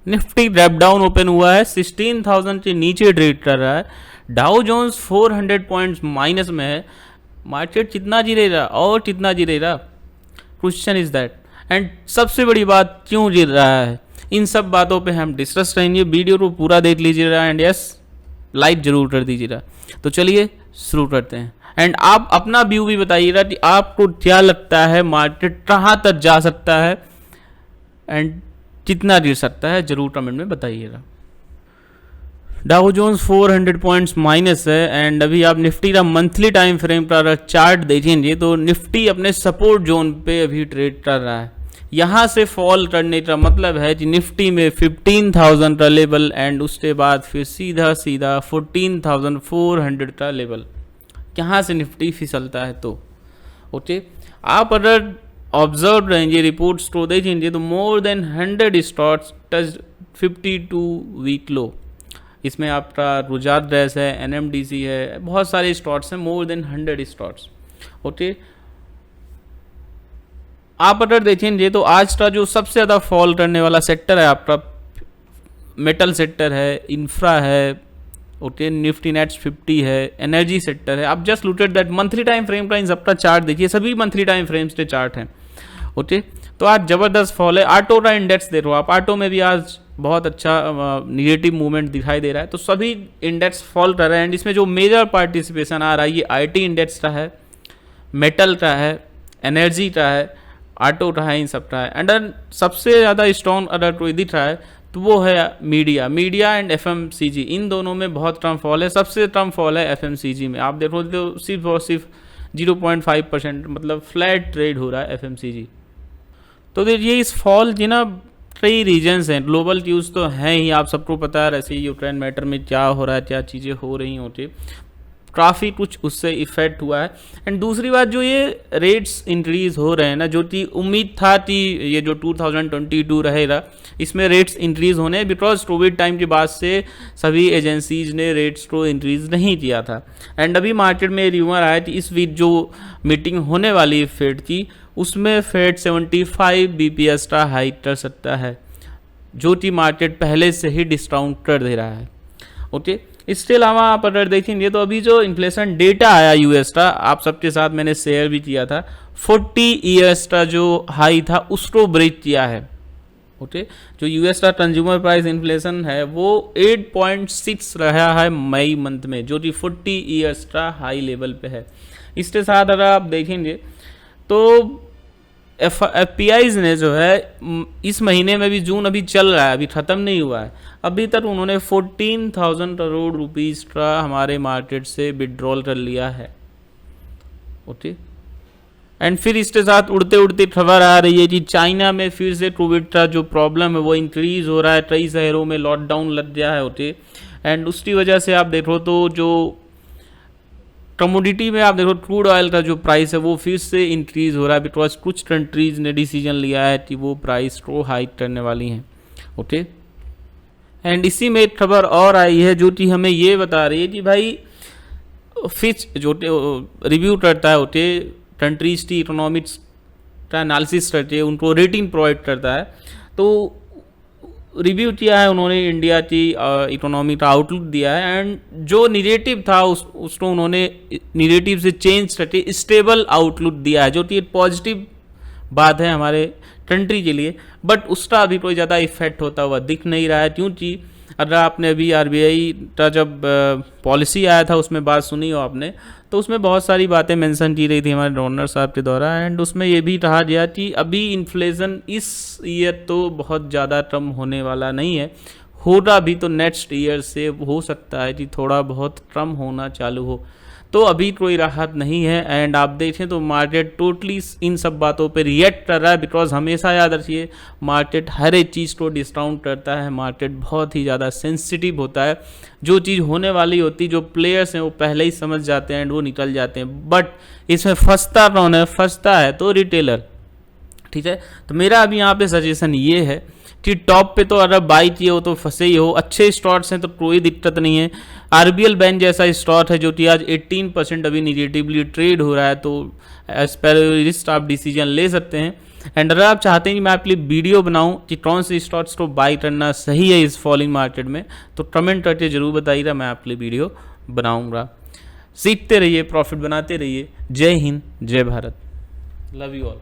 Nifty rap down open हुआ है, 16,000 के नीचे ट्रेड कर रहा है। डाउ जोन्स 400 पॉइंट्स माइनस में है। मार्केट कितना गिरेगा और कितना गिरेगा, क्वेश्चन इज दैट। एंड सबसे बड़ी बात, क्यों गिर रहा है, इन सब बातों पे हम डिस्कस करेंगे। वीडियो को पूरा देख लीजिएगा एंड यस लाइक जरूर कर दीजिएगा। तो चलिए शुरू करते हैं एंड आप अपना व्यू भी बताइएगा कि आपको क्या लगता है मार्केट कहाँ तक जा सकता है एंड कितना गिर सकता है, जरूर कमेंट में बताइएगा। डाउ जोन्स 400 पॉइंट्स माइनस है एंड अभी आप निफ्टी का मंथली टाइम फ्रेम का चार्ट देखेंगे तो निफ्टी अपने सपोर्ट जोन पे अभी ट्रेड कर रहा है। यहाँ से फॉल करने का मतलब है कि निफ्टी में 15,000 का लेवल एंड उसके बाद फिर सीधा 14,400 का लेवल, यहाँ से निफ्टी फिसलता है। तो ओके, आप अगर ऑब्जर्व रहेंगे रिपोर्ट्स को देखेंगे तो more than 100 stocks touch 52 week low. इसमें आपका गुजरात गैस है, NMDC है, बहुत सारे स्टॉक्स हैं, मोर देन 100 स्टॉक्स। ओके, आप अगर देखेंगे तो आज का जो सबसे ज़्यादा फॉल करने वाला सेक्टर है आपका मेटल सेक्टर है, इंफ्रा है, ओके, निफ्टी नेट्स 50 है, एनर्जी सेक्टर है। आप just look at that monthly time frame का इन सबका चार्ट देखिए, सभी मंथली टाइम फ्रेम्स के चार्ट हैं। ओके, तो आज ज़बरदस्त फॉल है। ऑटो का इंडेक्स देख रहे हो आप, ऑटो में भी आज बहुत अच्छा निगेटिव मूवमेंट दिखाई दे रहा है। तो सभी इंडेक्स फॉल कर रहे हैं एंड इसमें जो मेजर पार्टिसिपेशन आ रहा है ये IT इंडेक्स का है, मेटल का है, एनर्जी का है, ऑटो का है, इन सब का है। एंड सबसे ज़्यादा स्ट्रॉन्ग अगर कोई दिख रहा है तो वो है मीडिया एंड FMCG, इन दोनों में बहुत कम फॉल है। सबसे कम फॉल है FMCG में, आप देखो तो सिर्फ और सिर्फ 0.5%, मतलब फ्लैट ट्रेड हो रहा है FMCG। तो देखिए इस फॉल की ना कई रीजन्स हैं, ग्लोबल न्यूज़ तो हैं ही, आप सबको पता है रसिया यूक्रेन मैटर में क्या हो रहा है, क्या चीज़ें हो रही होती, काफ़ी कुछ उससे इफेक्ट हुआ है। एंड दूसरी बात, जो ये रेट्स इंक्रीज़ हो रहे हैं ना, जो कि उम्मीद था कि ये जो 2022 रहेगा इसमें रेट्स इंक्रीज़ होने, बिकॉज कोविड टाइम के बाद से सभी एजेंसीज ने रेट्स को इंक्रीज़ नहीं किया था। एंड अभी मार्केट में र्यूमर आया कि इस वीक जो मीटिंग होने वाली है फेड की, उसमें फेड 75 BPS का हाइक कर सकता है, जो कि मार्केट पहले से ही डिस्काउंट कर दे रहा है। ओके, इसके अलावा आप अगर देखेंगे तो अभी जो इन्फ्लेशन डेटा आया US का, आप सबके साथ मैंने शेयर भी किया था, 40 ईयर्स का जो हाई था उसको ब्रेक किया है। ओके, जो US का कंज्यूमर प्राइस इन्फ्लेशन है वो 8.6 रहा है मई मंथ में, जो कि 40 ईयर्स का हाई लेवल पे है। इसके साथ अगर आप देखेंगे तो FPIs ने जो है इस महीने में भी, जून अभी चल रहा है, अभी ख़त्म नहीं हुआ है, अभी तक उन्होंने 14,000 करोड़ रुपीज़ का हमारे मार्केट से विड्रॉल कर लिया है। ओके, एंड फिर इसके साथ उड़ते उड़ते खबर आ रही है कि चाइना में फिर से कोविड का जो प्रॉब्लम है वो इंक्रीज़ हो रहा है, कई शहरों में लॉकडाउन लग गया है। ओके, एंड उसकी वजह से आप देखो तो जो कमोडिटी में आप देखो क्रूड ऑयल का जो प्राइस है वो फिर से इंक्रीज़ हो रहा है, बिकॉज कुछ कंट्रीज़ ने डिसीजन लिया है कि वो प्राइस को हाइक करने वाली हैं। ओके, एंड इसी में एक खबर और आई है जो कि हमें ये बता रही है कि भाई फिच जो रिव्यू करता है, ओके, कंट्रीज की इकोनॉमिक्स का एनालिसिस करके है, उनको रेटिंग प्रोवाइड करता है, तो रिव्यू किया है उन्होंने इंडिया की इकोनॉमी का आउटलुक दिया है एंड जो निगेटिव था उसको उन्होंने निगेटिव से चेंज करके स्टेबल आउटलुक दिया है, जो कि एक पॉजिटिव बात है हमारे कंट्री के लिए। बट उसका अभी कोई ज़्यादा इफेक्ट होता हुआ दिख नहीं रहा है, क्योंकि अगर आपने अभी RBI का जब पॉलिसी आया था उसमें बात सुनी हो आपने, तो उसमें बहुत सारी बातें मेंशन की रही थी हमारे गवर्नर साहब के द्वारा, एंड उसमें ये भी कहा गया कि अभी इन्फ्लेशन इस ईयर तो बहुत ज़्यादा कम होने वाला नहीं है, होगा भी तो नेक्स्ट ईयर से हो सकता है कि थोड़ा बहुत कम होना चालू हो। तो अभी कोई राहत नहीं है एंड आप देखें तो मार्केट टोटली इन सब बातों पे रिएक्ट कर रहा है, बिकॉज हमेशा याद रखिए मार्केट हर एक चीज़ को डिस्काउंट करता है, मार्केट बहुत ही ज़्यादा सेंसिटिव होता है, जो चीज़ होने वाली होती, जो प्लेयर्स हैं वो पहले ही समझ जाते हैं एंड वो निकल जाते हैं। बट इसमें फंसता कौन है? फंसता है तो रिटेलर। ठीक है, तो मेरा अभी यहाँ पे सजेशन ये है कि टॉप पे तो अगर बाई किए हो तो फंसे ही हो, अच्छे स्टॉक्स हैं तो कोई दिक्कत नहीं है। RBL बैंक जैसा स्टॉक है जो कि आज 18% अभी निगेटिवली ट्रेड हो रहा है, तो एज पर रिस्क आप डिसीजन ले सकते हैं। एंड अगर आप चाहते हैं कि मैं आपके लिए वीडियो बनाऊं कि कौन से स्टॉक्स को बाई करना सही है इस फॉलिंग मार्केट में, तो कमेंट करके जरूर बताइएगा, मैं आपके लिए वीडियो बनाऊंगा। सीखते रहिए, प्रॉफिट बनाते रहिए। जय हिंद, जय भारत, लव यू ऑल।